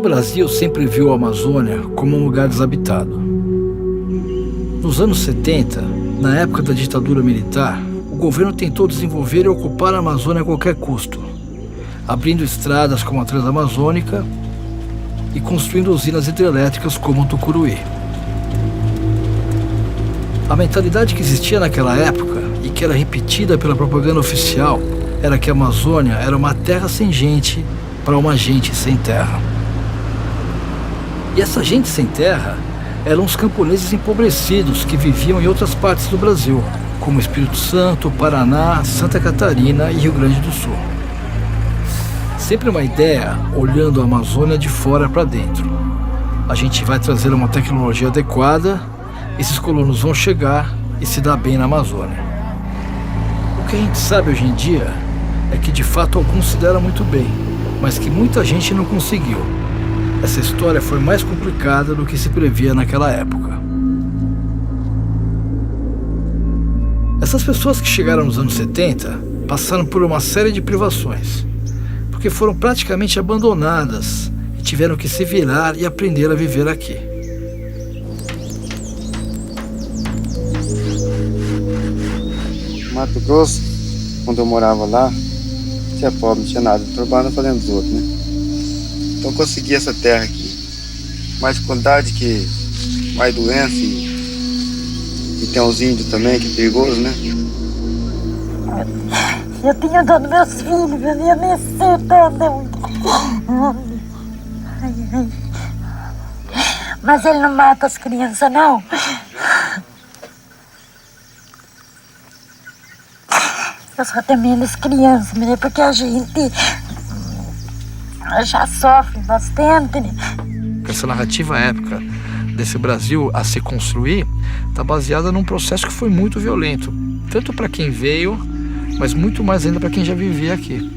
Brasil sempre viu a Amazônia como um lugar desabitado. Nos anos 70, na época da ditadura militar, o governo tentou desenvolver e ocupar a Amazônia a qualquer custo, abrindo estradas como a Transamazônica e construindo usinas hidrelétricas como o Tucuruí. A mentalidade que existia naquela época e que era repetida pela propaganda oficial era que a Amazônia era uma terra sem gente para uma gente sem terra. E essa gente sem terra eram os camponeses empobrecidos que viviam em outras partes do Brasil, como Espírito Santo, Paraná, Santa Catarina e Rio Grande do Sul. Sempre uma ideia olhando a Amazônia de fora para dentro. A gente vai trazer uma tecnologia adequada, esses colonos vão chegar e se dar bem na Amazônia. O que a gente sabe hoje em dia é que de fato alguns se deram muito bem, mas que muita gente não conseguiu. Essa história foi mais complicada do que se previa naquela época. Essas pessoas que chegaram nos anos 70 passaram por uma série de privações, porque foram praticamente abandonadas e tiveram que se virar e aprender a viver aqui. Mato Grosso, quando eu morava lá, tinha pobre, não tinha nada, trabalhando fazendo os outros, né? Então eu consegui essa terra aqui. Mais quantidade que mais doença e tem os índios também, que é perigoso, né? Eu tenho dó dos meus filhos, eu nem sei tanto. Mas ele não mata as crianças, não? Eu só tenho menos crianças, né? Porque a gente já sofre bastante, né? Essa narrativa épica desse Brasil a se construir está baseada num processo que foi muito violento, tanto para quem veio, mas muito mais ainda para quem já vivia aqui.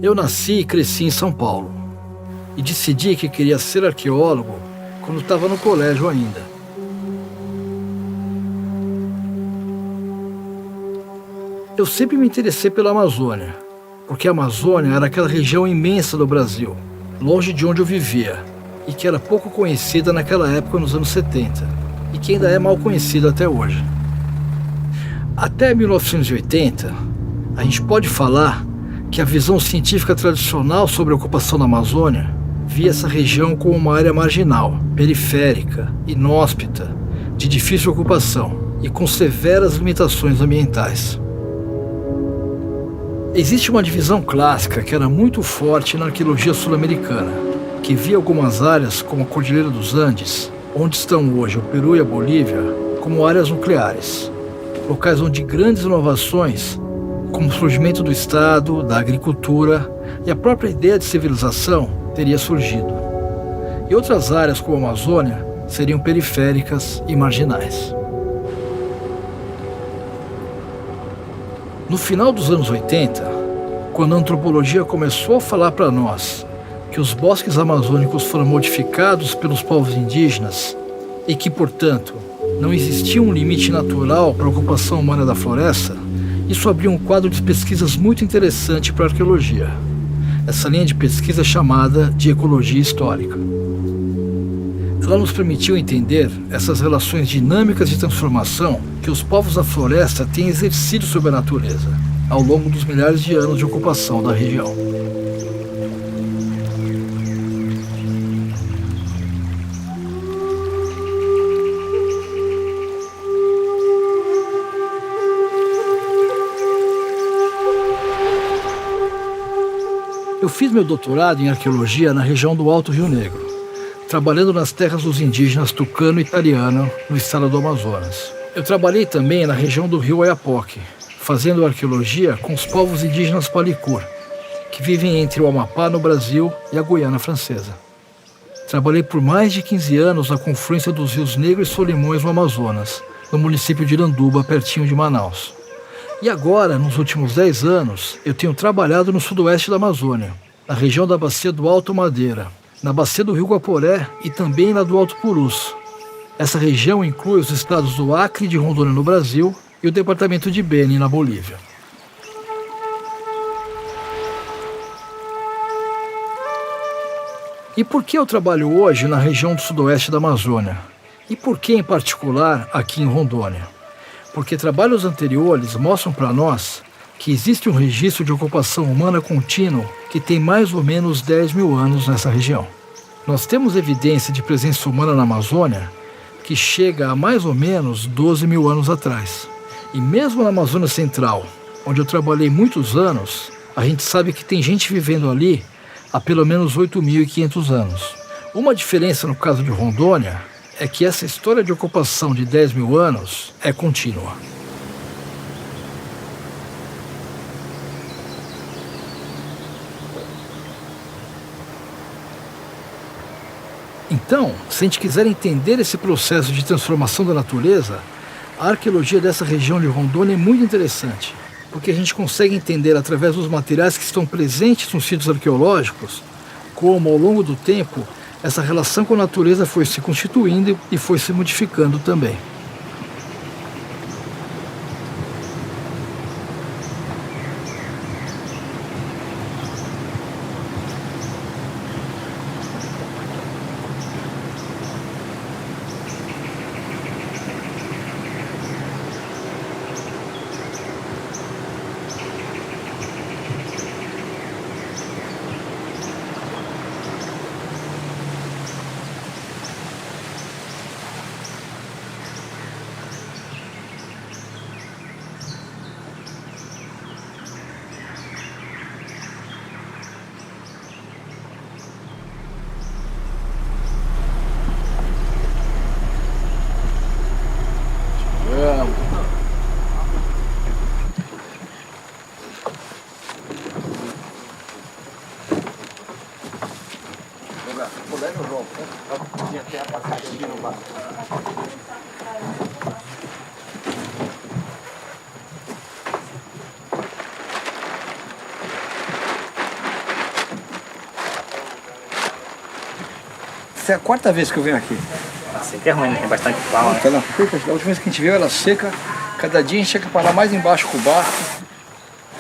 Eu nasci e cresci em São Paulo e decidi que queria ser arqueólogo quando estava no colégio ainda. Eu sempre me interessei pela Amazônia, porque a Amazônia era aquela região imensa do Brasil, longe de onde eu vivia, e que era pouco conhecida naquela época nos anos 70, e que ainda é mal conhecida até hoje. Até 1980, a gente pode falar que a visão científica tradicional sobre a ocupação da Amazônia via essa região como uma área marginal, periférica, inóspita, de difícil ocupação e com severas limitações ambientais. Existe uma divisão clássica que era muito forte na arqueologia sul-americana, que via algumas áreas como a Cordilheira dos Andes, onde estão hoje o Peru e a Bolívia, como áreas nucleares, locais onde grandes inovações, como o surgimento do Estado, da agricultura e a própria ideia de civilização teria surgido. E outras áreas como a Amazônia seriam periféricas e marginais. No final dos anos 80, quando a antropologia começou a falar para nós que os bosques amazônicos foram modificados pelos povos indígenas e que, portanto, não existia um limite natural para a ocupação humana da floresta, isso abriu um quadro de pesquisas muito interessante para a arqueologia. Essa linha de pesquisa é chamada de ecologia histórica. Ela nos permitiu entender essas relações dinâmicas de transformação que os povos da floresta têm exercido sobre a natureza ao longo dos milhares de anos de ocupação da região. Eu fiz meu doutorado em arqueologia na região do Alto Rio Negro, trabalhando nas terras dos indígenas tucano e italiano, no estado do Amazonas. Eu trabalhei também na região do rio Oiapoque, fazendo arqueologia com os povos indígenas Palicur, que vivem entre o Amapá, no Brasil, e a Guiana Francesa. Trabalhei por mais de 15 anos na confluência dos rios Negro e Solimões, no Amazonas, no município de Iranduba, pertinho de Manaus. E agora, nos últimos 10 anos, eu tenho trabalhado no sudoeste da Amazônia, na região da bacia do Alto Madeira, na bacia do rio Guaporé e também na do Alto Purus. Essa região inclui os estados do Acre e de Rondônia, no Brasil, e o departamento de Beni, na Bolívia. E por que eu trabalho hoje na região do sudoeste da Amazônia? E por que, em particular, aqui em Rondônia? Porque trabalhos anteriores mostram para nós que existe um registro de ocupação humana contínuo que tem mais ou menos 10 mil anos nessa região. Nós temos evidência de presença humana na Amazônia que chega a mais ou menos 12 mil anos atrás. E mesmo na Amazônia Central, onde eu trabalhei muitos anos, a gente sabe que tem gente vivendo ali há pelo menos 8.500 anos. Uma diferença no caso de Rondônia é que essa história de ocupação de 10 mil anos é contínua. Então, se a gente quiser entender esse processo de transformação da natureza, a arqueologia dessa região de Rondônia é muito interessante, porque a gente consegue entender através dos materiais que estão presentes nos sítios arqueológicos, como ao longo do tempo essa relação com a natureza foi se constituindo e foi se modificando também. Essa é a quarta vez que eu venho aqui. A seca é ruim, né? Tem bastante pau, né? Ela foi, a última vez que a gente veio era seca, cada dia a gente tinha que parar mais embaixo com o barco,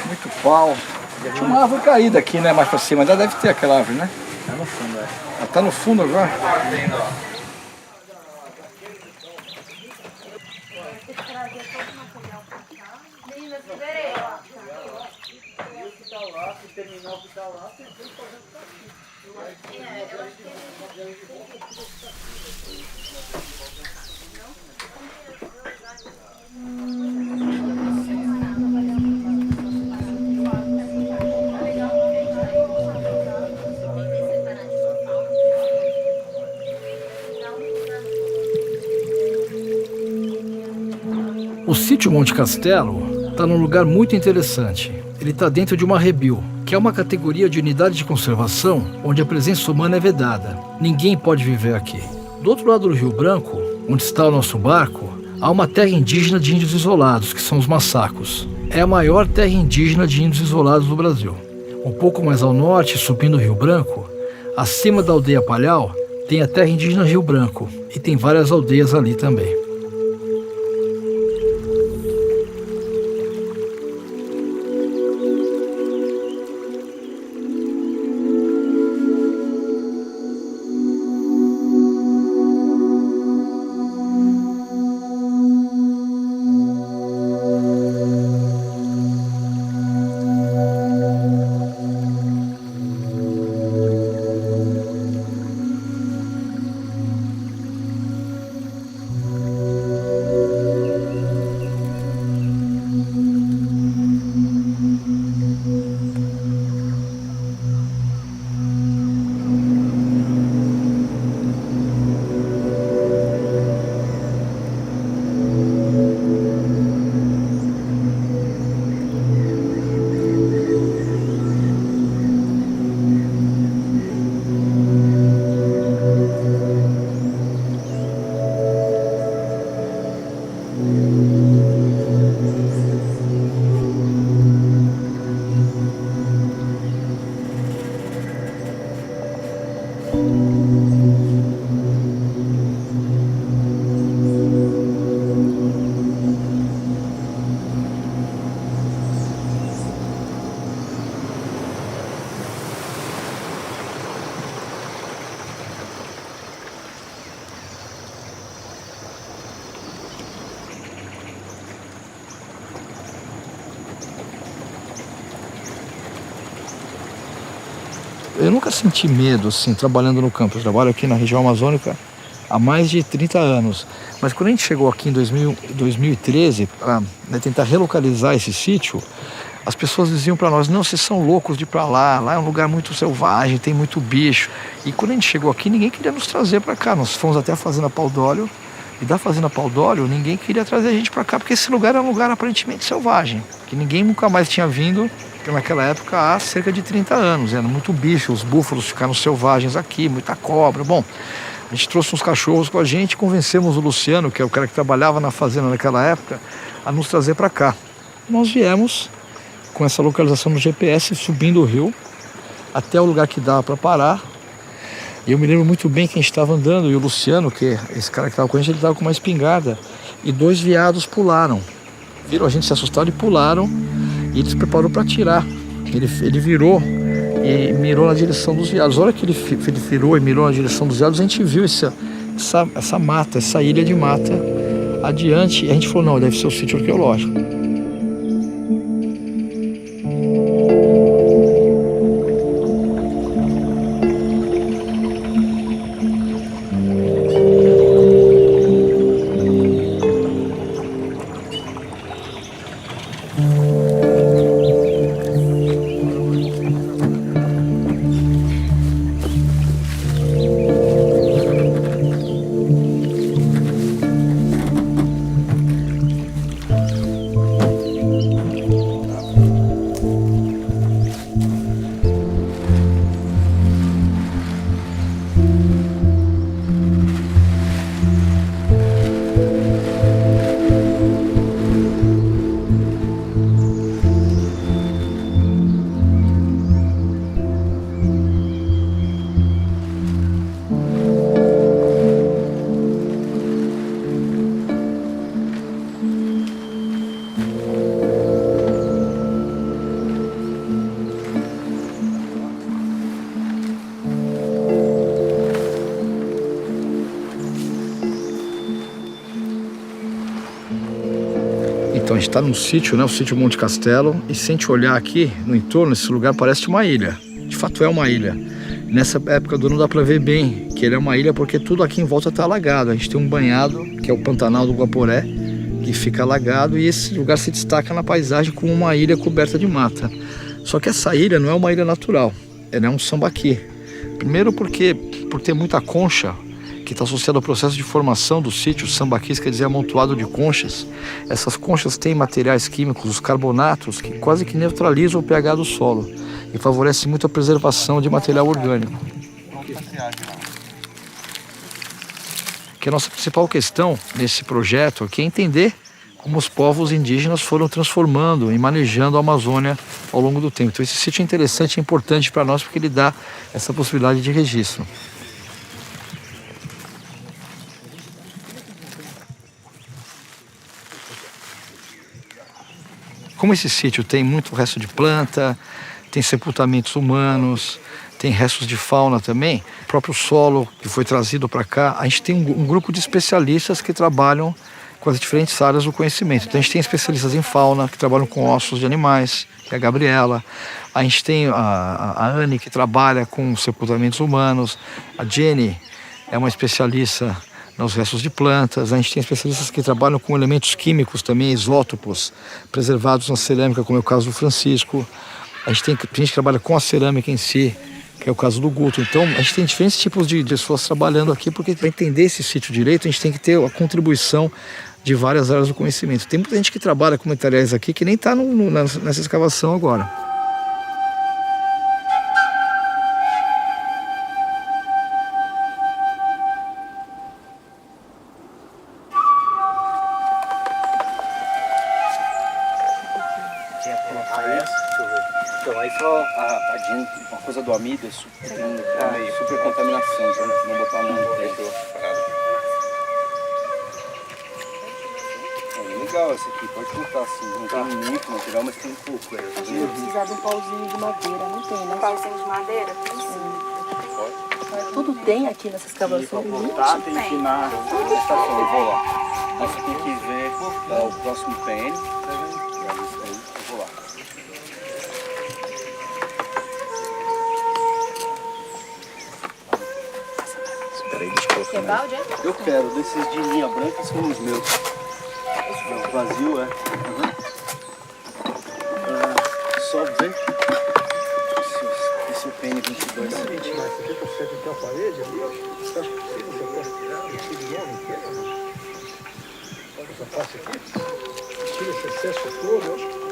muito pau. Tinha uma árvore caída aqui, né, mais pra cima, ainda deve ter aquela árvore, né? Tá no fundo, é. Ela tá no fundo agora. E o que tá lá, se terminar o que tá lá, vocês vão fazer o que tá aqui. O sítio Monte Castelo está num lugar muito interessante. Ele está dentro de uma Rebil, que é uma categoria de unidade de conservação onde a presença humana é vedada. Ninguém pode viver aqui. Do outro lado do Rio Branco, onde está o nosso barco, há uma terra indígena de índios isolados, que são os maçacos. É a maior terra indígena de índios isolados do Brasil. Um pouco mais ao norte, subindo o Rio Branco, acima da aldeia Palhau, tem a terra indígena Rio Branco, e tem várias aldeias ali também. Eu nunca senti medo, assim, trabalhando no campo. Eu trabalho aqui na região amazônica há mais de 30 anos. Mas quando a gente chegou aqui em 2013 para tentar relocalizar esse sítio, as pessoas diziam para nós: não, vocês são loucos de ir para lá, lá é um lugar muito selvagem, tem muito bicho. E quando a gente chegou aqui, ninguém queria nos trazer para cá. Nós fomos até a Fazenda Pau d'Óleo, e da Fazenda Pau d'Óleo ninguém queria trazer a gente para cá, porque esse lugar era um lugar aparentemente selvagem, que ninguém nunca mais tinha vindo naquela época há cerca de 30 anos. Era muito bicho, os búfalos ficaram selvagens aqui, muita cobra. Bom, a gente trouxe uns cachorros com a gente, convencemos o Luciano, que é o cara que trabalhava na fazenda naquela época, a nos trazer para cá. Nós viemos com essa localização no GPS, subindo o rio até o lugar que dava para parar. E eu me lembro muito bem que a gente estava andando, e o Luciano, que é esse cara que estava com a gente, ele estava com uma espingarda, e 2 veados pularam. Viram a gente se assustaram e pularam, e ele se preparou para atirar. Ele virou e mirou na direção dos veados. A hora que ele virou e mirou na direção dos veados, a gente viu essa mata, essa ilha de mata adiante, e a gente falou: não, deve ser o sítio arqueológico. Então a gente está num sítio, né, o sítio Monte Castelo, e se a gente olhar aqui no entorno, esse lugar parece uma ilha. De fato é uma ilha. Nessa época do ano dá para ver bem que ele é uma ilha, porque tudo aqui em volta está alagado. A gente tem um banhado, que é o Pantanal do Guaporé, que fica alagado, e esse lugar se destaca na paisagem como uma ilha coberta de mata. Só que essa ilha não é uma ilha natural, ela é um sambaqui. Primeiro porque, por ter muita concha, que está associado ao processo de formação do sítio. Sambaquis quer dizer amontoado de conchas. Essas conchas têm materiais químicos, os carbonatos, que quase que neutralizam o pH do solo e favorecem muito a preservação de material orgânico. Que a nossa principal questão nesse projeto aqui é entender como os povos indígenas foram transformando e manejando a Amazônia ao longo do tempo. Então esse sítio é interessante e importante para nós porque ele dá essa possibilidade de registro. Como esse sítio tem muito resto de planta, tem sepultamentos humanos, tem restos de fauna também, o próprio solo que foi trazido para cá, a gente tem um grupo de especialistas que trabalham com as diferentes áreas do conhecimento. Então a gente tem especialistas em fauna que trabalham com ossos de animais, que é a Gabriela. A gente tem a Anne que trabalha com sepultamentos humanos. A Jenny é uma especialista nos restos de plantas. A gente tem especialistas que trabalham com elementos químicos também, isótopos, preservados na cerâmica, como é o caso do Francisco. A gente tem gente que trabalha com a cerâmica em si, que é o caso do Guto. Então, a gente tem diferentes tipos de pessoas trabalhando aqui, porque para entender esse sítio direito, a gente tem que ter a contribuição de várias áreas do conhecimento. Tem muita gente que trabalha com materiais aqui que nem está nessa escavação agora. Então, aí só a Jenny, uma coisa do amido, é super contaminação, então não botar a mão no peito. Legal esse aqui, pode cortar assim, não tem muito material, mas tem um pouco. A gente vai precisar de um pauzinho de madeira, não tem, né? Pauzinho de madeira? Sim. Tudo tem aqui nessa escavação? Para voltar tem que ir na estação, eu vou lá. Mas você tem que ver o próximo PN, eu vou lá. Espera aí, deixa eu colocar. Balde, é? Eu quero, desses de linha branca são os meus. Vazio, é. Só ver. Esse é o PN22. Você quer que eu sete aqui a parede ali? Você acha possível que eu possa tirar esse nome inteiro? Olha essa parte aqui. Tira esse excesso todo, eu acho que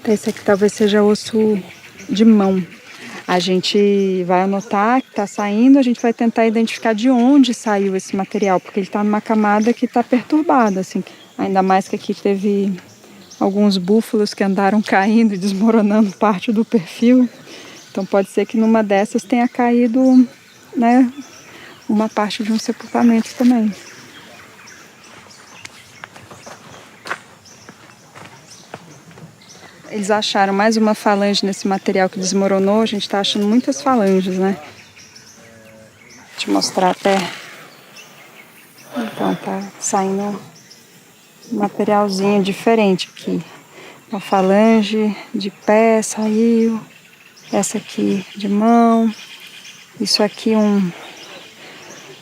Esse aqui talvez seja osso de mão. A gente vai anotar que está saindo, a gente vai tentar identificar de onde saiu esse material, porque ele está numa camada que está perturbada, assim. Ainda mais que aqui teve alguns búfalos que andaram caindo e desmoronando parte do perfil. Então pode ser que numa dessas tenha caído, né, uma parte de um sepultamento também. Eles acharam mais uma falange nesse material que desmoronou. A gente está achando muitas falanges, né? Vou te mostrar até. Então tá saindo um materialzinho diferente aqui. Uma falange de pé saiu. Essa aqui de mão. Isso aqui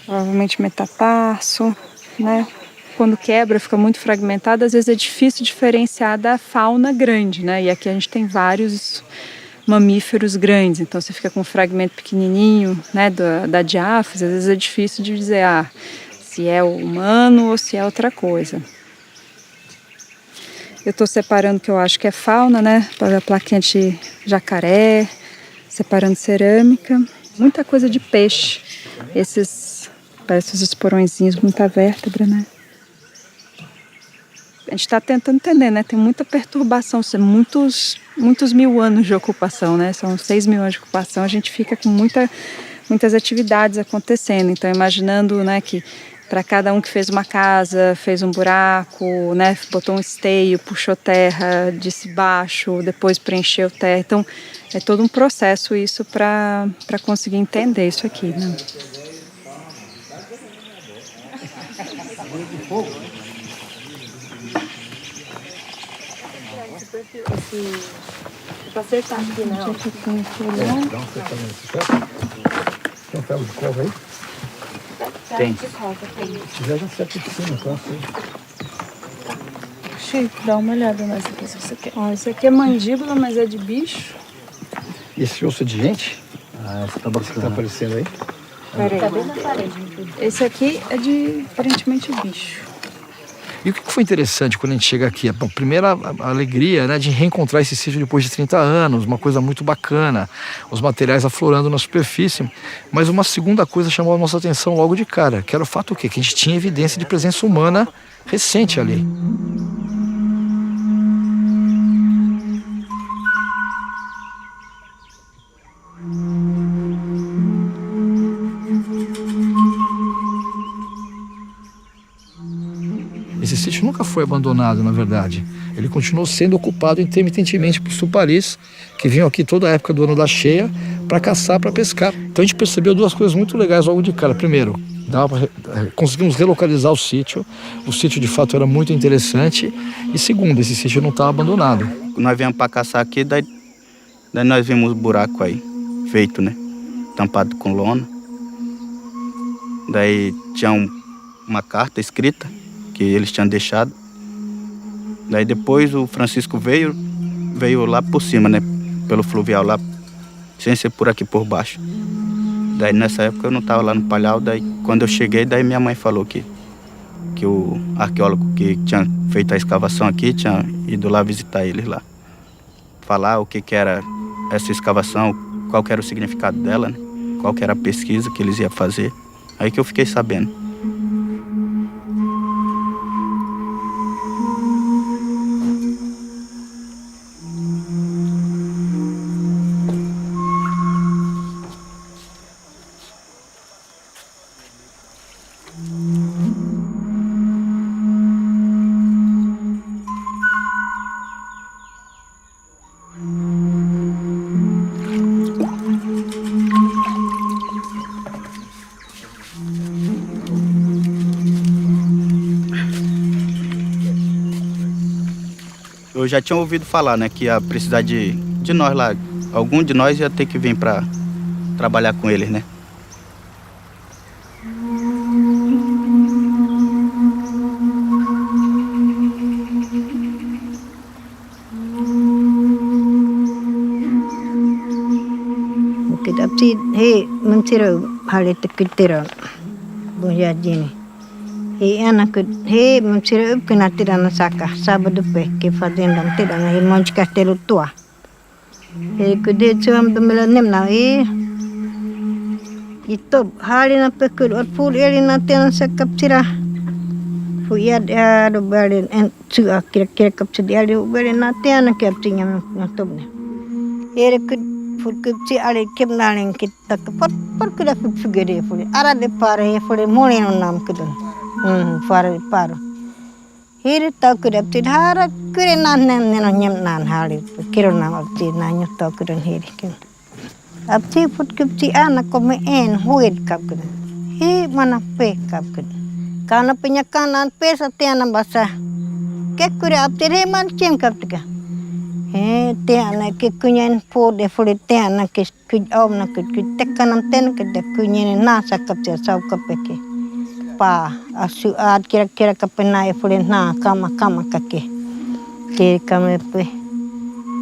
provavelmente metatarso, né? Quando quebra, fica muito fragmentado, às vezes é difícil diferenciar da fauna grande, né? E aqui a gente tem vários mamíferos grandes, então você fica com um fragmento pequenininho, né, da diáfise, às vezes é difícil de dizer se é o humano ou se é outra coisa. Eu estou separando o que eu acho que é fauna, né? A plaquinha de jacaré, separando cerâmica, muita coisa de peixe. Esses, parece os esporõezinhos, muita vértebra, né? A gente está tentando entender, né? Tem muita perturbação, são muitos mil anos de ocupação, né? São 6.000 anos de ocupação, a gente fica com muitas atividades acontecendo. Então, imaginando, né, que para cada um que fez uma casa, fez um buraco, né, botou um esteio, puxou terra, disse baixo, depois preencheu terra. Então, é todo um processo isso para conseguir entender isso aqui, né? Pra acertar aqui, não. Dá um acertamento nesse ferro. Tem um ferro de cola aí? Tem. Se tiver, já acerta de cima, então assim. Chico, dá uma olhada nessa aqui se você quer. Ó, esse aqui é mandíbula, mas é de bicho. E esse osso é de gente? Ah, essa tá O que tá aparecendo aí? Peraí. Tá bem na parede. Esse aqui é de, aparentemente, bicho. E o que foi interessante quando a gente chega aqui? Bom, primeiro a alegria, né, de reencontrar esse sítio depois de 30 anos, uma coisa muito bacana, os materiais aflorando na superfície. Mas uma segunda coisa chamou a nossa atenção logo de cara, que era o fato que a gente tinha evidência de presença humana recente ali. Esse sítio nunca foi abandonado, na verdade. Ele continuou sendo ocupado intermitentemente por tuparis, que vinham aqui toda a época do ano da cheia para caçar, para pescar. Então a gente percebeu duas coisas muito legais logo de cara. Primeiro, conseguimos relocalizar o sítio. O sítio, de fato, era muito interessante. E segundo, esse sítio não estava abandonado. Nós viemos para caçar aqui, daí nós vimos o buraco aí, feito, né? Tampado com lona. Daí tinha uma carta escrita que eles tinham deixado. Daí depois o Francisco veio lá por cima, né? Pelo fluvial lá, sem ser por aqui por baixo. Daí nessa época eu não estava lá no Palhau, daí quando eu cheguei, daí minha mãe falou que o arqueólogo que tinha feito a escavação aqui tinha ido lá visitar eles lá. Falar o que era essa escavação, qual que era o significado dela, né? Qual que era a pesquisa que eles iam fazer. Aí que eu fiquei sabendo. Eu já tinha ouvido falar, né, que ia precisar de nós lá. Algum de nós ia ter que vir para trabalhar com eles, né? Porque daqui he mentira hal tekitira bujadini. E anak he mentira que na tira na saca sábado pe que fazendo tira na monte castelo tua. E que de chama do melanem na e itu hal na pe que o pul ele na tira saca tira. Foi a do balen en tua kira kapsidi ali o balen na tira na kaptinha na tobne. Ele que porque se ali kemnaling kita por que da fugere foi ara de pare foi molino nam kedon fare paro here ta kudap ti hara kure nan nyem nan hali kiro nam abti nanyo ta kudon here ken abti put kupti ana come en huid kap kedon he mana pe kap kedon kana penyakanan pe satiana basa ke kure abti re man kem kap tika he te ana ke kunyen po de fole te ana ke kuj om na kuj tekanam ten ke de kunyen na sakap te sau kapeke pa asu ad kira-kira kapenai fole na kama kake te kame pe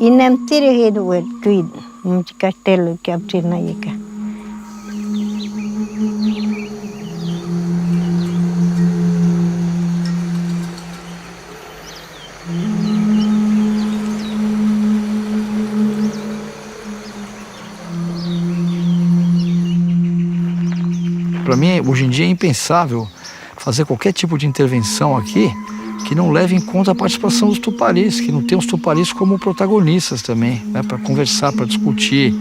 inem tire hedu wet kuid mci castelo ke abti na yeka Para mim, hoje em dia, é impensável fazer qualquer tipo de intervenção aqui que não leve em conta a participação dos tuparis, que não tem os tuparis como protagonistas também, né, para conversar, para discutir,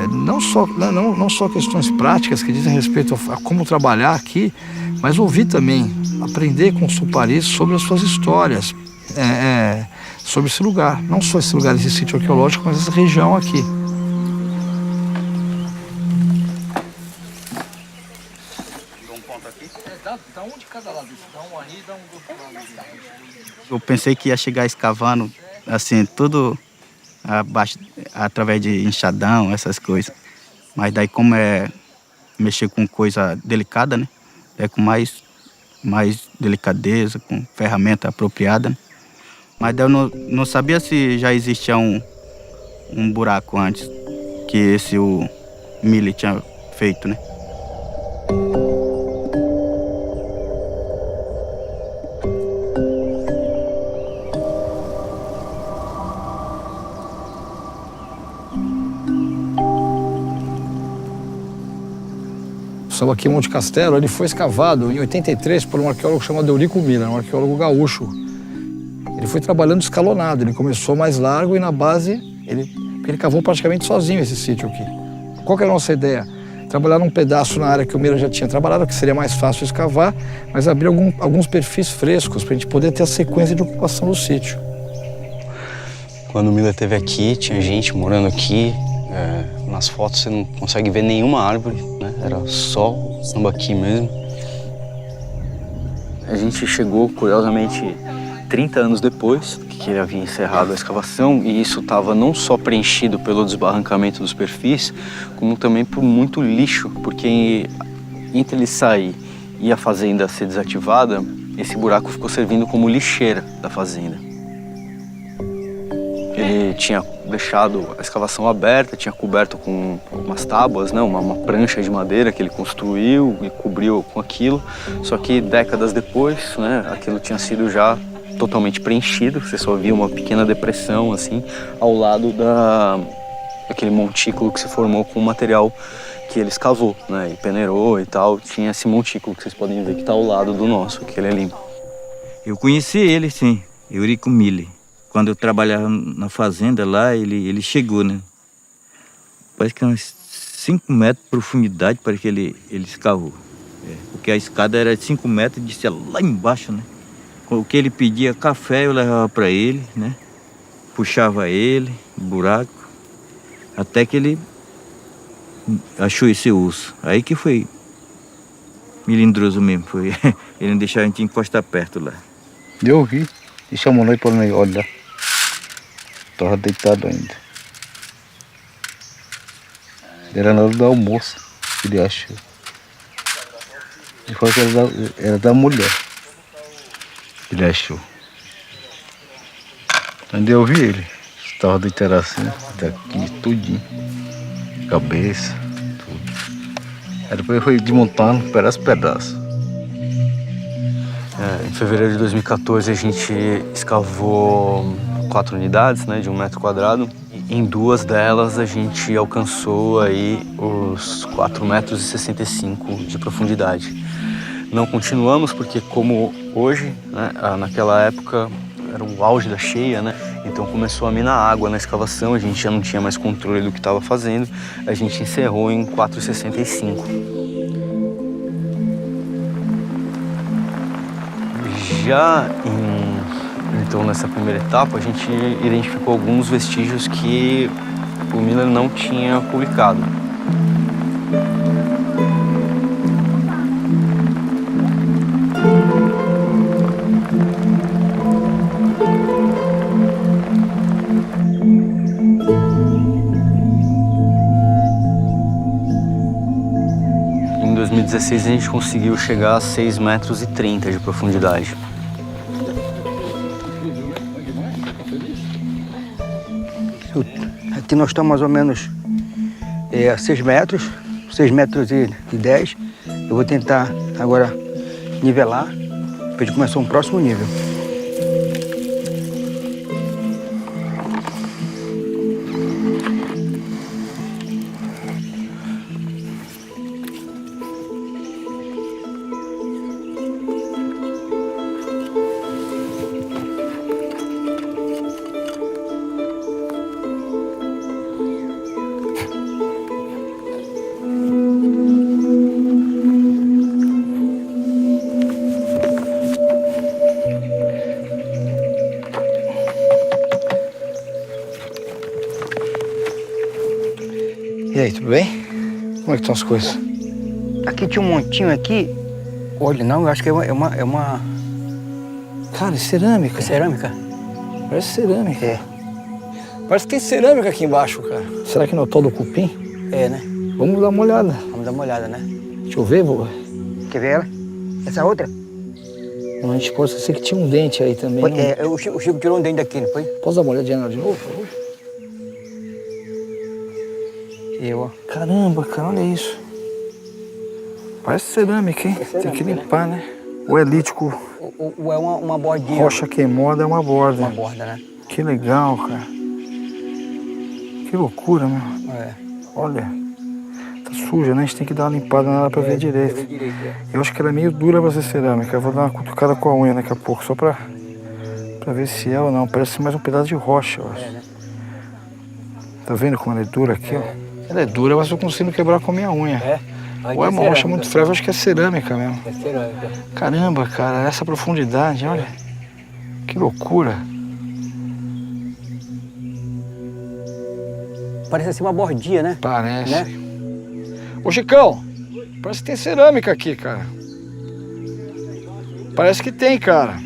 não só questões práticas que dizem respeito a como trabalhar aqui, mas ouvir também, aprender com os tuparis sobre as suas histórias, sobre esse lugar. Não só esse lugar, esse sítio arqueológico, mas essa região aqui. Dá um de cada lado, dá um aí, dá um do outro lado. Eu pensei que ia chegar escavando, assim, tudo abaixo, através de enxadão, essas coisas. Mas daí, como é mexer com coisa delicada, né? É com mais delicadeza, com ferramenta apropriada. Né? Mas daí eu não sabia se já existia um buraco antes que esse o Mili tinha feito, né? O Sambaqui Monte Castelo, ele foi escavado em 83 por um arqueólogo chamado Eurico Miller, um arqueólogo gaúcho. Ele foi trabalhando escalonado, ele começou mais largo e na base, ele cavou praticamente sozinho esse sítio aqui. Qual que era a nossa ideia? Trabalhar num pedaço na área que o Miller já tinha trabalhado, que seria mais fácil escavar, mas abrir alguns perfis frescos para a gente poder ter a sequência de ocupação do sítio. Quando o Miller esteve aqui, tinha gente morando aqui. Nas fotos você não consegue ver nenhuma árvore, né? Era só o Sambaqui mesmo. A gente chegou, curiosamente, 30 anos depois que ele havia encerrado a escavação, e isso estava não só preenchido pelo desbarrancamento dos perfis, como também por muito lixo, porque entre ele sair e a fazenda ser desativada, esse buraco ficou servindo como lixeira da fazenda. Ele tinha deixado a escavação aberta, tinha coberto com umas tábuas, né, uma prancha de madeira que ele construiu e cobriu com aquilo. Só que décadas depois, né, aquilo tinha sido já totalmente preenchido. Você só via uma pequena depressão assim ao lado daquele montículo que se formou com o material que ele escavou, né, e peneirou e tal. Tinha esse montículo que vocês podem ver que está ao lado do nosso, aquele ali. Eu conheci ele, sim, Eurico Miller. Quando eu trabalhava na fazenda lá, ele chegou, né? Parece que uns 5 metros de profundidade para que ele escavou. Porque a escada era de 5 metros e descia lá embaixo, né? O que ele pedia, café, eu levava para ele, né? Puxava ele, buraco, até que ele achou esse osso. Aí que foi melindroso mesmo, foi. Ele não deixava a gente encostar perto lá. Eu vi, e chamou nós para nós olhar. Estava deitado ainda. Era na hora do almoço que ele achou. Ele falou que era da mulher. Ele achou. Onde eu vi ele, estava deitado assim, daqui, tudinho. Cabeça, tudo. Aí depois ele foi desmontando pedaço. Em fevereiro de 2014 a gente escavou 4 unidades, né, de 1 metro quadrado. Em 2 delas a gente alcançou aí os 4,65 metros de profundidade. Não continuamos porque, como hoje, né, naquela época era o auge da cheia, né? Então começou a minar água na escavação, a gente já não tinha mais controle do que estava fazendo, a gente encerrou em 4,65. Já então nessa primeira etapa a gente identificou alguns vestígios que o Miller não tinha publicado. Em 2016 a gente conseguiu chegar a 6,30 metros de profundidade. Aqui nós estamos mais ou menos a 6 metros, 6,10 metros. Eu vou tentar agora nivelar para a gente começar um próximo nível. E aí, tudo bem? Como é que estão as coisas? Aqui tinha um montinho aqui. Olha, não, eu acho que é uma... Cara, é cerâmica. É cerâmica? Parece cerâmica. É. Parece que tem cerâmica aqui embaixo, cara. Será que não é o tal do cupim? É, né? Vamos dar uma olhada. Vamos dar uma olhada, né? Deixa eu ver, vô. Quer ver ela? Essa outra? Não, a gente pode ser que tinha um dente aí também. Foi, Não? o Chico tirou um dente daqui, não foi? Posso dar uma olhadinha nela de novo, por favor? Caramba, cara, olha isso. Parece cerâmica, hein? Tem que limpar, né? Ou é lítico. Ou é uma bordinha. Rocha queimada é uma borda. Uma borda, né? Que legal, cara. Que loucura, meu. É. Olha, tá suja, né? A gente tem que dar uma limpada nela pra ver direito. Eu acho que ela é meio dura pra ser cerâmica. Eu vou dar uma cutucada com a unha daqui a pouco, só pra ver se é ou não. Parece mais um pedaço de rocha, eu acho. É, né? Tá vendo como ela é dura aqui, ó? Ela é dura, mas eu consigo quebrar com a minha unha. É? Ou é uma rocha muito frágil, acho que é cerâmica mesmo. É cerâmica. Caramba, cara, essa profundidade, olha. Que loucura. Parece assim uma bordinha, né? Parece. Né? Ô, Chicão, parece que tem cerâmica aqui, cara. Parece que tem, cara.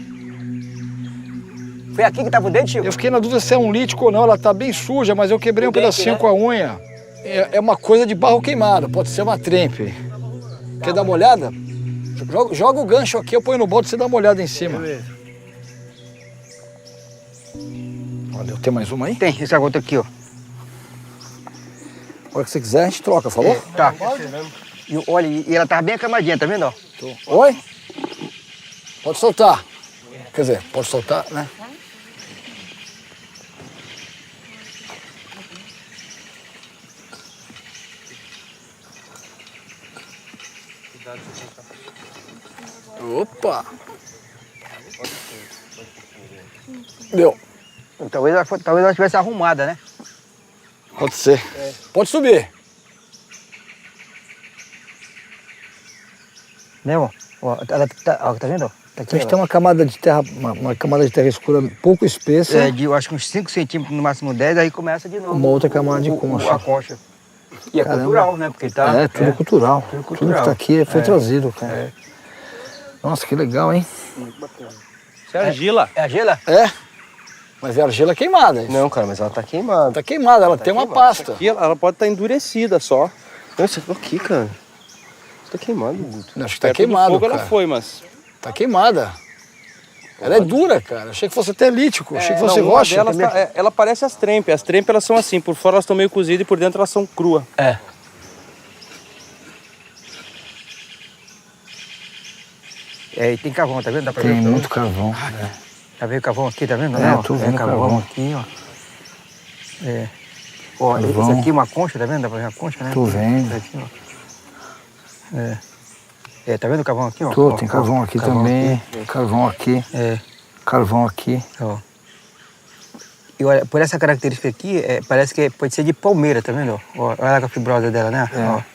Foi aqui que tava o dente, Chico? Eu fiquei na dúvida se é um lítico ou não, ela tá bem suja, mas eu quebrei um pedacinho com a unha. É uma coisa de barro queimado, pode ser uma trempe. Quer dar uma olhada? Joga o gancho aqui, eu ponho no bote e você dá uma olhada em cima. Olha, tem mais uma aí? Tem, essa outra aqui, ó. A hora que você quiser, a gente troca, falou? Tá. E, olha, e ela tava bem acamadinha, tá vendo, ó? Oi? Pode soltar. Quer dizer, pode soltar, né? Opa! Deu. Talvez ela estivesse arrumada, né? Pode ser. Pode subir. Né, ó? Ela tá vendo? Tá aqui, A gente tem uma camada de terra, uma camada de terra escura pouco espessa. É, eu acho que uns 5 centímetros, no máximo 10, aí começa de novo. Uma outra camada de concha. A concha. E é Caramba. cultural, né? Porque tá... É, tudo cultural. Tudo Tudo cultural. que tá aqui foi trazido, cara. É. Nossa, que legal, hein? Muito bacana. Isso é argila. É argila? É. Mas é argila queimada. Isso. Não, cara, mas ela tá queimada. Tá queimada, ela tem uma pasta. Aqui ela pode estar endurecida só. Não, isso aqui, cara. Isso tá queimado, Guto. Não, acho que tá Perto do queimado, fogo cara. ela foi, mas... Tá queimada. Ela é dura, cara. Achei que fosse até lítico. Achei que fosse não, rocha. Delas ela parece as trempes. As trempes elas são assim, por fora elas estão meio cozidas e por dentro elas são cruas. É. É, e tem carvão, tá vendo? Dá pra Tem ver? muito carvão. Tá vendo o carvão aqui, tá vendo? É, tô vendo carvão. aqui, ó. É. Ó, Carvão. esse aqui é uma concha, tá vendo? Dá pra ver uma concha, né? Tô vendo. Tá aqui, ó. É. É, tá vendo o carvão aqui, ó? Tô, Ó, tem ó, carvão aqui também. Carvão aqui. É. Carvão aqui. Ó. E olha, por essa característica aqui, parece que pode ser de palmeira, tá vendo? Ó, olha lá com a fibrosa dela, né? É. Ó.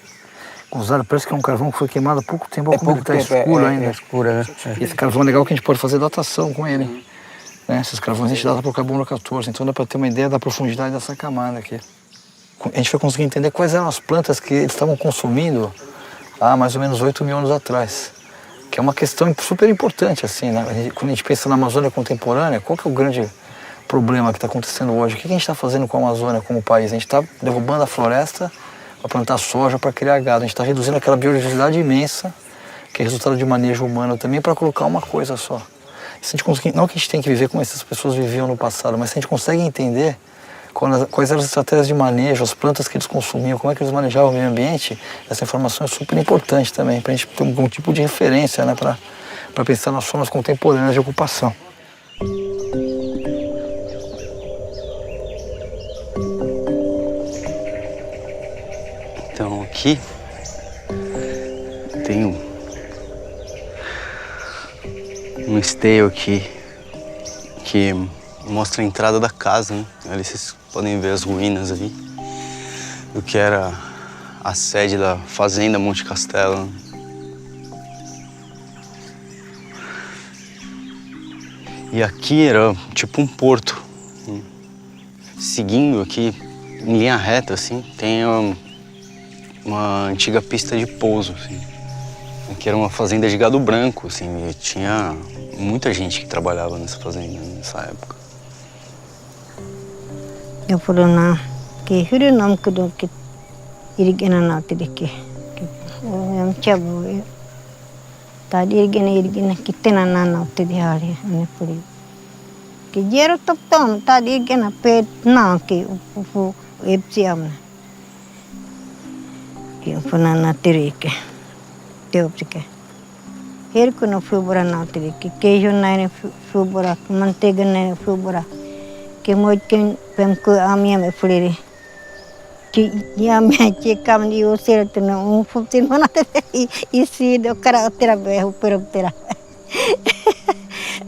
Gonzalo, parece que é um carvão que foi queimado há pouco tempo. Olha como ele tá tempo, escuro ainda. É escura, né? E esse carvão é legal que a gente pode fazer datação com ele. Né? Esses carvões a gente data por carbono 14, então dá para ter uma ideia da profundidade dessa camada aqui. A gente vai conseguir entender quais eram as plantas que eles estavam consumindo há mais ou menos 8 mil anos atrás. Que é uma questão super importante, assim, né? Quando a gente pensa na Amazônia contemporânea, qual que é o grande problema que está acontecendo hoje? O que a gente está fazendo com a Amazônia como país? A gente está derrubando a floresta para plantar soja, para criar gado. A gente está reduzindo aquela biodiversidade imensa, que é resultado de manejo humano também, para colocar uma coisa só. Se a gente conseguir, não que a gente tem que viver como essas pessoas viviam no passado, mas se a gente consegue entender quais eram as estratégias de manejo, as plantas que eles consumiam, como é que eles manejavam o meio ambiente, essa informação é super importante também, para a gente ter algum tipo de referência, né, para pensar nas formas contemporâneas de ocupação. Então aqui tem um esteio aqui que mostra a entrada da casa, né? Ali vocês podem ver as ruínas ali do que era a sede da fazenda Monte Castelo. Né? E aqui era tipo um porto. Né? Seguindo aqui em linha reta assim, tem uma antiga pista de pouso, assim, que era uma fazenda de gado branco, assim, e tinha muita gente que trabalhava nessa fazenda nessa época. Eu falei, não, que filho não que do que irigena não te de que eu chamo tá irigena que tem não te de área, né, por isso. Que dinheiro toptom tá irigena pet não que o epsiam. Que eu falei na tereke. Teu porque ele que não foi bora não te de que queijo não foi bora, manteiga não foi bora. Que muito que pemco a minha me falei que a minha chica me deu certo não foi mana e se do cara terá berro pero terá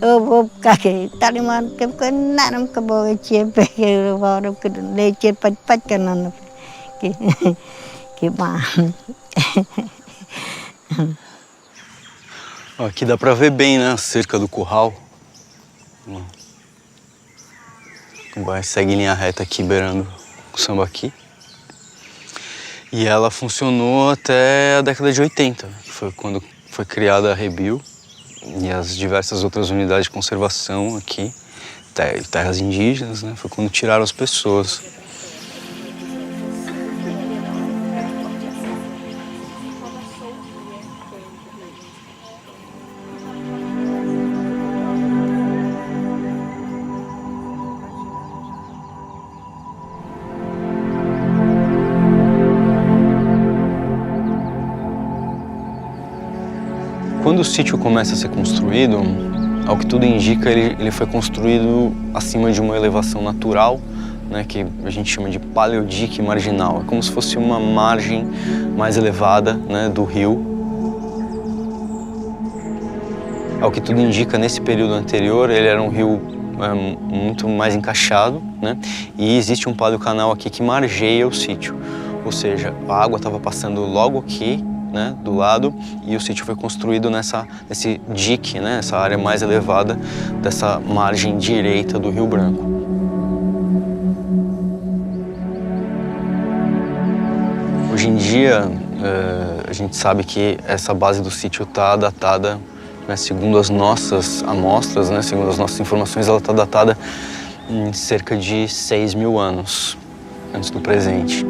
eu vou cair tá de man que não que vou chepe que eu vou que leite pat que não que bah. Aqui dá pra ver bem, né, a cerca do curral. Vai, segue em linha reta aqui, beirando o Sambaqui. E ela funcionou até a década de 80, que foi quando foi criada a Rebio e as diversas outras unidades de conservação aqui, terras indígenas, né? Foi quando tiraram as pessoas. Quando o sítio começa a ser construído, ao que tudo indica, ele foi construído acima de uma elevação natural, né, que a gente chama de paleodique marginal. É como se fosse uma margem mais elevada, né, do rio. Ao que tudo indica, nesse período anterior, ele era um rio muito mais encaixado, né, e existe um paleocanal aqui que margeia o sítio. Ou seja, a água estava passando logo aqui, né, do lado, e o sítio foi construído nesse dique, né, essa área mais elevada dessa margem direita do Rio Branco. Hoje em dia, a gente sabe que essa base do sítio está datada, né, segundo as nossas amostras, né, segundo as nossas informações, ela está datada em cerca de 6.000 anos antes do presente.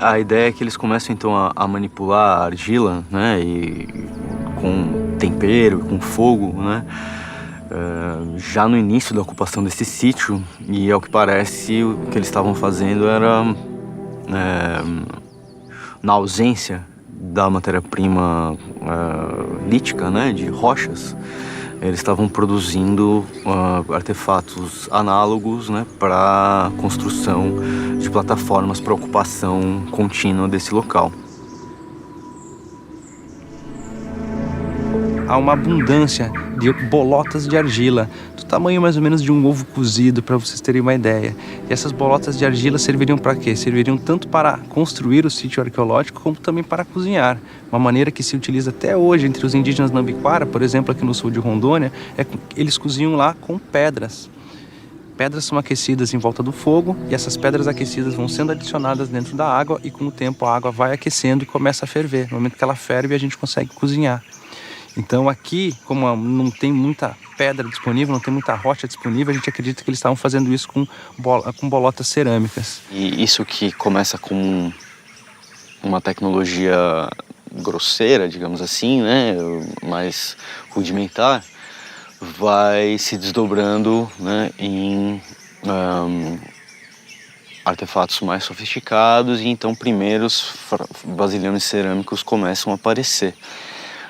A ideia é que eles começam então a manipular a argila, né, e com tempero, com fogo, né, já no início da ocupação desse sítio, e ao que parece o que eles estavam fazendo era, na ausência da matéria-prima lítica, né, de rochas, eles estavam produzindo artefatos análogos, né, para construção de plataformas para ocupação contínua desse local. Há uma abundância de bolotas de argila, do tamanho mais ou menos de um ovo cozido, para vocês terem uma ideia. E essas bolotas de argila serviriam para quê? Serviriam tanto para construir o sítio arqueológico, como também para cozinhar. Uma maneira que se utiliza até hoje entre os indígenas Nambiquara, por exemplo, aqui no sul de Rondônia, é que eles cozinham lá com pedras. Pedras são aquecidas em volta do fogo e essas pedras aquecidas vão sendo adicionadas dentro da água e com o tempo a água vai aquecendo e começa a ferver. No momento que ela ferve, a gente consegue cozinhar. Então aqui, como não tem muita pedra disponível, não tem muita rocha disponível, a gente acredita que eles estavam fazendo isso com bolotas cerâmicas. E isso que começa com uma tecnologia grosseira, digamos assim, né, mais rudimentar, vai se desdobrando, né, em artefatos mais sofisticados, e então primeiros vasilhames cerâmicos começam a aparecer.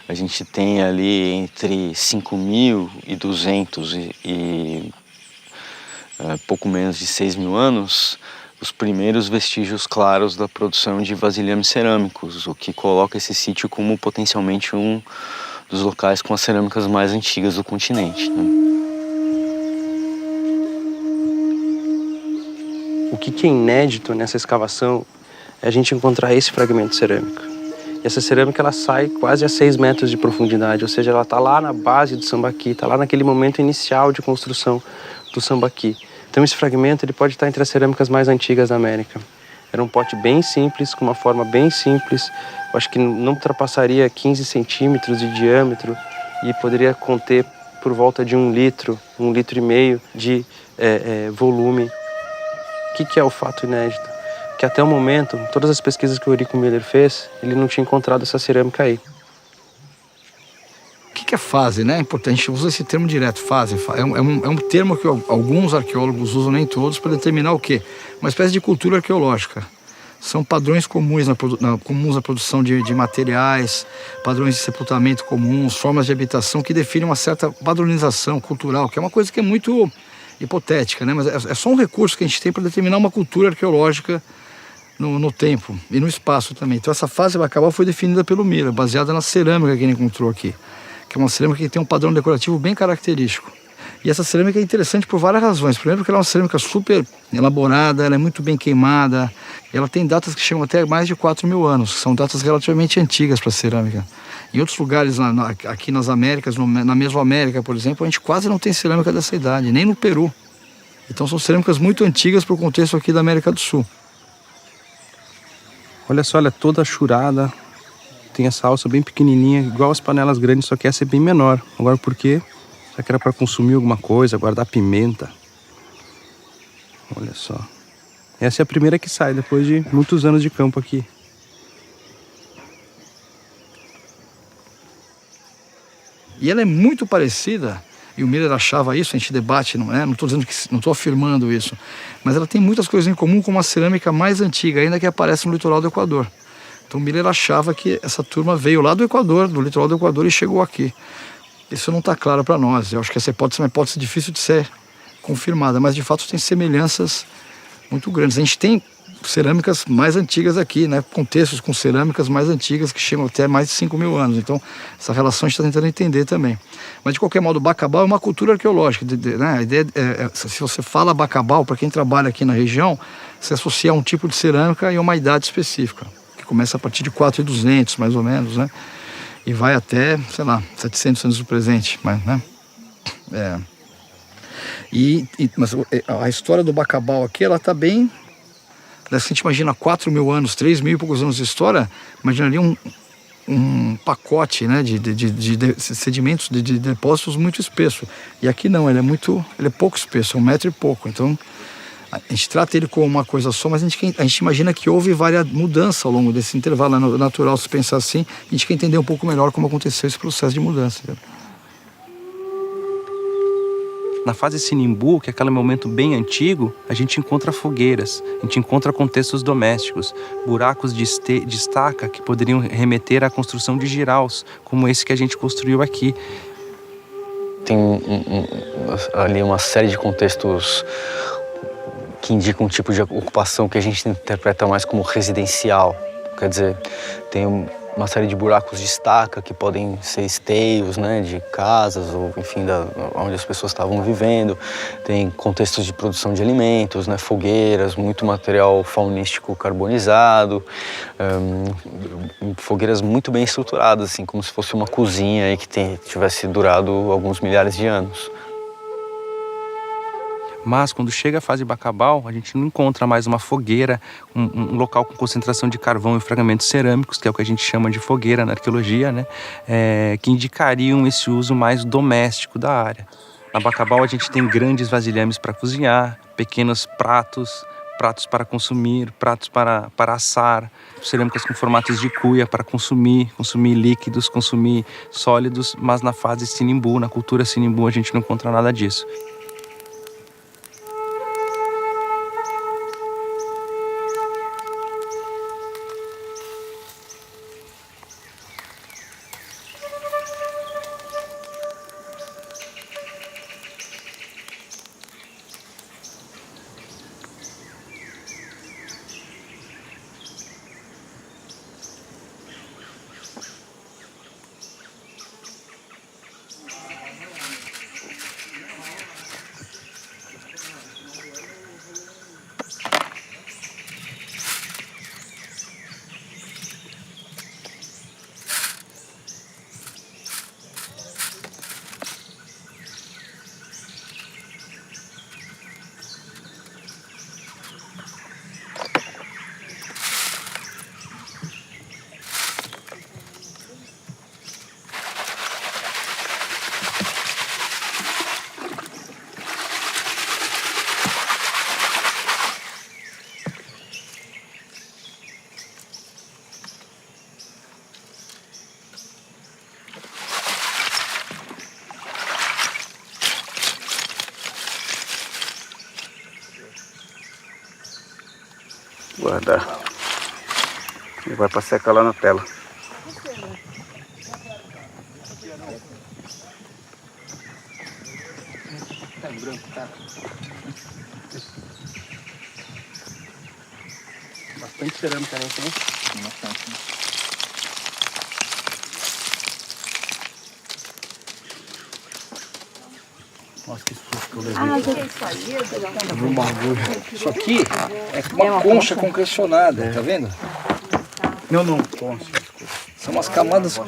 A gente tem ali entre 5.200 e pouco menos de 6.000 anos os primeiros vestígios claros da produção de vasilhames cerâmicos, o que coloca esse sítio como potencialmente um dos locais com as cerâmicas mais antigas do continente, né? O que é inédito nessa escavação é a gente encontrar esse fragmento cerâmico. E essa cerâmica ela sai quase a 6 metros de profundidade, ou seja, ela está lá na base do sambaqui, está lá naquele momento inicial de construção do sambaqui. Então esse fragmento ele pode estar entre as cerâmicas mais antigas da América. Era um pote bem simples, com uma forma bem simples, eu acho que não ultrapassaria 15 centímetros de diâmetro e poderia conter por volta de 1 litro e meio de volume. O que é o fato inédito? Que até o momento, todas as pesquisas que o Eurico Miller fez, ele não tinha encontrado essa cerâmica aí. O que é fase, né? É importante, a gente usa esse termo direto, fase. É um termo que alguns arqueólogos usam, nem todos, para determinar o quê? Uma espécie de cultura arqueológica. São padrões comuns comuns na produção de materiais, padrões de sepultamento comuns, formas de habitação que definem uma certa padronização cultural, que é uma coisa que é muito hipotética, né? Mas é só um recurso que a gente tem para determinar uma cultura arqueológica no tempo e no espaço também. Então essa fase Bacabal foi definida pelo Miller, baseada na cerâmica que ele encontrou aqui, que é uma cerâmica que tem um padrão decorativo bem característico. E essa cerâmica é interessante por várias razões. Primeiro porque ela é uma cerâmica super elaborada, ela é muito bem queimada, e ela tem datas que chegam até mais de 4.000 anos, que são datas relativamente antigas para a cerâmica. Em outros lugares, aqui nas Américas, na Mesoamérica, por exemplo, a gente quase não tem cerâmica dessa idade, nem no Peru. Então são cerâmicas muito antigas para o contexto aqui da América do Sul. Olha só, ela é toda churada, tem essa alça bem pequenininha, igual as panelas grandes, só que essa é bem menor. Agora por quê? Será que era para consumir alguma coisa, guardar pimenta? Olha só. Essa é a primeira que sai depois de muitos anos de campo aqui. E ela é muito parecida, e o Miller achava isso, a gente debate, não estou afirmando isso, mas ela tem muitas coisas em comum com uma cerâmica mais antiga, ainda que aparece no litoral do Equador. Então o Miller achava que essa turma veio lá do Equador, do litoral do Equador, e chegou aqui. Isso não está claro para nós. Eu acho que essa hipótese é uma hipótese difícil de ser confirmada, mas de fato tem semelhanças muito grandes. A gente tem cerâmicas mais antigas aqui, né? Contextos com cerâmicas mais antigas que chegam até mais de 5.000 anos. Então, essa relação a gente está tentando entender também. Mas, de qualquer modo, Bacabal é uma cultura arqueológica. Né? A ideia se você fala Bacabal, para quem trabalha aqui na região, se associa a um tipo de cerâmica e a uma idade específica, que começa a partir de 4.200, mais ou menos, né? E vai até, sei lá, 700 anos do presente, mas, né? Mas a história do Bacabal aqui, ela está bem... Se a gente imagina 4.000 anos, 3.000 e poucos anos de história, imaginaria um pacote, né, de sedimentos, de depósitos muito espesso. E aqui não, ele é pouco espesso, 1 metro e pouco. Então, a gente trata ele como uma coisa só, mas a gente imagina que houve várias mudanças ao longo desse intervalo. É natural se pensar assim. A gente quer entender um pouco melhor como aconteceu esse processo de mudança. Na fase Sinimbu, que é aquele momento bem antigo, a gente encontra fogueiras, a gente encontra contextos domésticos, buracos de estaca que poderiam remeter à construção de jiraus, como esse que a gente construiu aqui. Tem ali uma série de contextos que indicam um tipo de ocupação que a gente interpreta mais como residencial. Quer dizer, tem uma série de buracos de estaca que podem ser esteios, né, de casas ou, enfim, onde as pessoas estavam vivendo. Tem contextos de produção de alimentos, né, fogueiras, muito material faunístico carbonizado, fogueiras muito bem estruturadas, assim, como se fosse uma cozinha aí que tivesse durado alguns milhares de anos. Mas quando chega a fase Bacabal, a gente não encontra mais uma fogueira, um local com concentração de carvão e fragmentos cerâmicos, que é o que a gente chama de fogueira na arqueologia, né? Que indicariam esse uso mais doméstico da área. Na Bacabal a gente tem grandes vasilhames para cozinhar, pequenos pratos para consumir, pratos para assar, cerâmicas com formatos de cuia para consumir líquidos, consumir sólidos, mas na fase Sinimbu, na cultura Sinimbu, a gente não encontra nada disso. Guardar. E vai para secar lá na tela. Bastante cerâmica, né? Bastante. Nossa, que susto que eu levei. Um bagulho. Isso aqui é uma concha concrecionada, tá vendo? Não, concha. São umas camadas.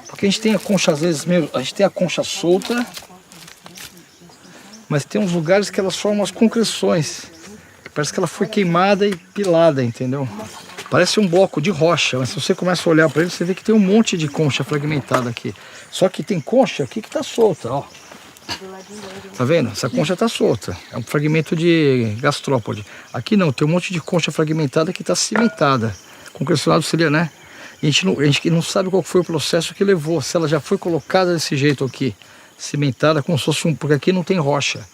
Porque a gente tem a concha, às vezes, a gente tem a concha solta, mas tem uns lugares que elas formam as concreções. Parece que ela foi queimada e pilada, entendeu? Parece um bloco de rocha, mas se você começa a olhar para ele, você vê que tem um monte de concha fragmentada aqui. Só que tem concha aqui que tá solta, ó. Tá vendo? Essa concha tá solta. É um fragmento de gastrópode. Aqui não, tem um monte de concha fragmentada que tá cimentada. Concrecionado seria, né? E a gente não sabe qual foi o processo que levou. Se ela já foi colocada desse jeito aqui, cimentada, como se fosse porque aqui não tem rocha.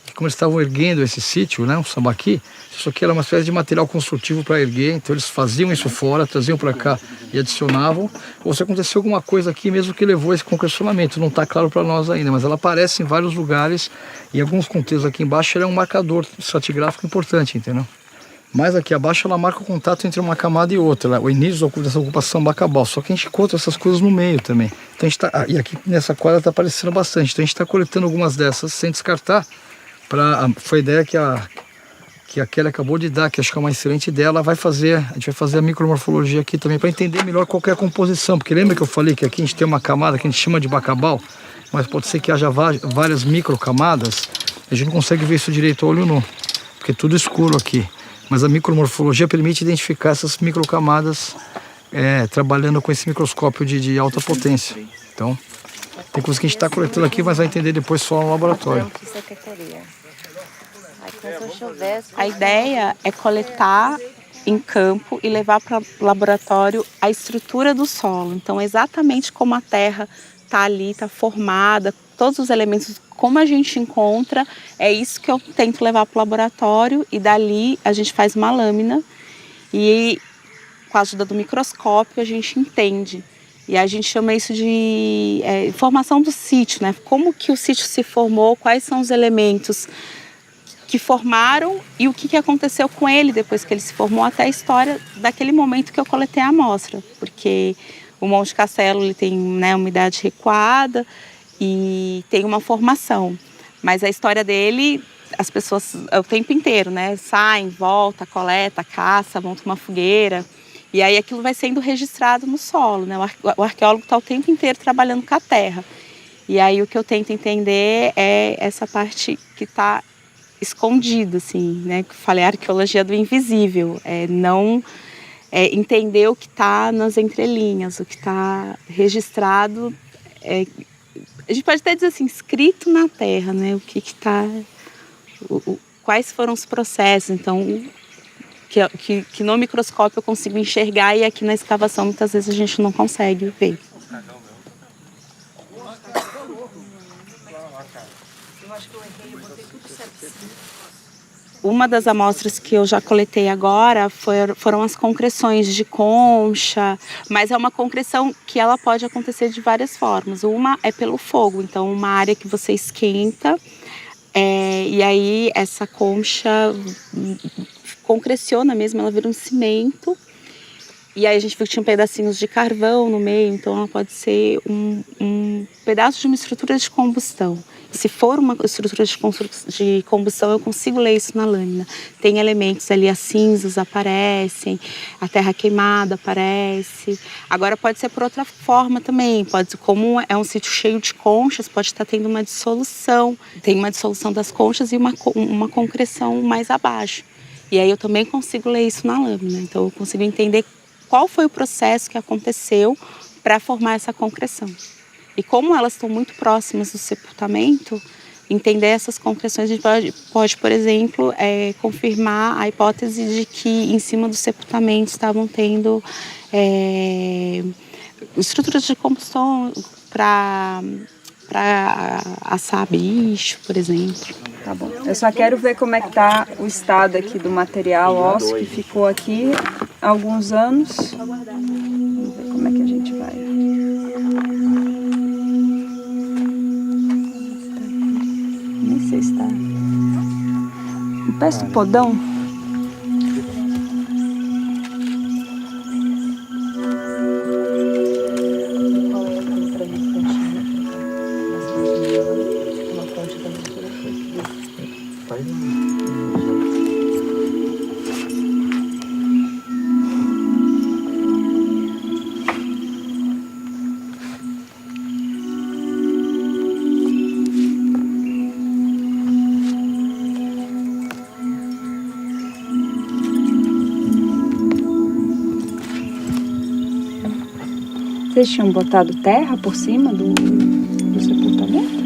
E como eles estavam erguendo esse sítio, né? Um sambaqui, isso aqui era uma espécie de material construtivo para erguer. Então eles faziam isso fora, traziam para cá e adicionavam. Ou se aconteceu alguma coisa aqui mesmo que levou esse concrecionamento, não está claro para nós ainda, mas ela aparece em vários lugares. E em alguns contextos aqui embaixo ela é um marcador estratigráfico importante, entendeu? Mas aqui abaixo ela marca o contato entre uma camada e outra, o início dessa ocupação Bacabal. Só que a gente encontra essas coisas no meio também. Então a gente tá, e aqui nessa quadra está aparecendo bastante. Então a gente está coletando algumas dessas sem descartar. Foi a ideia que a Kelly acabou de dar, que acho que é uma excelente ideia. A gente vai fazer a micromorfologia aqui também para entender melhor qual que é a composição. Porque lembra que eu falei que aqui a gente tem uma camada que a gente chama de Bacabal, mas pode ser que haja várias microcamadas. A gente não consegue ver isso direito a olho nu, porque é tudo escuro aqui. Mas a micromorfologia permite identificar essas microcamadas trabalhando com esse microscópio de alta potência. Então, tem coisa que a gente está coletando aqui, mas vai entender depois só no laboratório. A ideia é coletar em campo e levar para o laboratório a estrutura do solo. Então, exatamente como a terra está ali, está formada, todos os elementos, como a gente encontra, é isso que eu tento levar para o laboratório e dali a gente faz uma lâmina e com a ajuda do microscópio a gente entende. E a gente chama isso de formação do sítio, né? Como que o sítio se formou, quais são os elementos que formaram e o que aconteceu com ele depois que ele se formou, até a história daquele momento que eu coletei a amostra. Porque o Monte Castelo ele tem, né, uma idade recuada e tem uma formação. Mas a história dele, as pessoas o tempo inteiro, né? Saem, volta, coleta, caça, monta uma fogueira. E aí aquilo vai sendo registrado no solo, né? O arqueólogo está o tempo inteiro trabalhando com a terra. E aí o que eu tento entender é essa parte que está escondida, assim, né? Que eu falei, a arqueologia do invisível. Entender o que está nas entrelinhas, o que está registrado. A gente pode até dizer assim, escrito na terra, né? O que está... Quais foram os processos, então... Que no microscópio eu consigo enxergar e aqui na escavação muitas vezes a gente não consegue ver. Uma das amostras que eu já coletei agora foram as concreções de concha, mas é uma concreção que ela pode acontecer de várias formas. Uma é pelo fogo, então uma área que você esquenta e aí essa concha concreciona mesmo, ela vira um cimento. E aí a gente viu que tinha pedacinhos de carvão no meio, então ela pode ser um pedaço de uma estrutura de combustão. Se for uma estrutura de combustão, eu consigo ler isso na lâmina. Tem elementos ali, as cinzas aparecem, a terra queimada aparece. Agora pode ser por outra forma também, como é um sítio cheio de conchas, pode estar tendo uma dissolução. Tem uma dissolução das conchas e uma concreção mais abaixo. E aí eu também consigo ler isso na lâmina, então eu consigo entender qual foi o processo que aconteceu para formar essa concreção. E como elas estão muito próximas do sepultamento, entender essas concreções, a gente pode por exemplo, confirmar a hipótese de que em cima do sepultamento estavam tendo estruturas de combustão para para assar bicho, por exemplo. Tá bom. Eu só quero ver como é que tá o estado aqui do material ósseo que ficou aqui há alguns anos. Vamos ver como é que a gente vai. Nem sei se tá. Parece um podão. Vocês tinham botado terra por cima do sepultamento?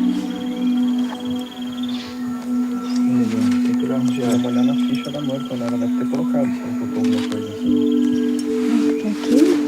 Tem que olhar na ficha da morte, quando ela deve ter colocado, se ela colocou alguma coisa assim. Porque aqui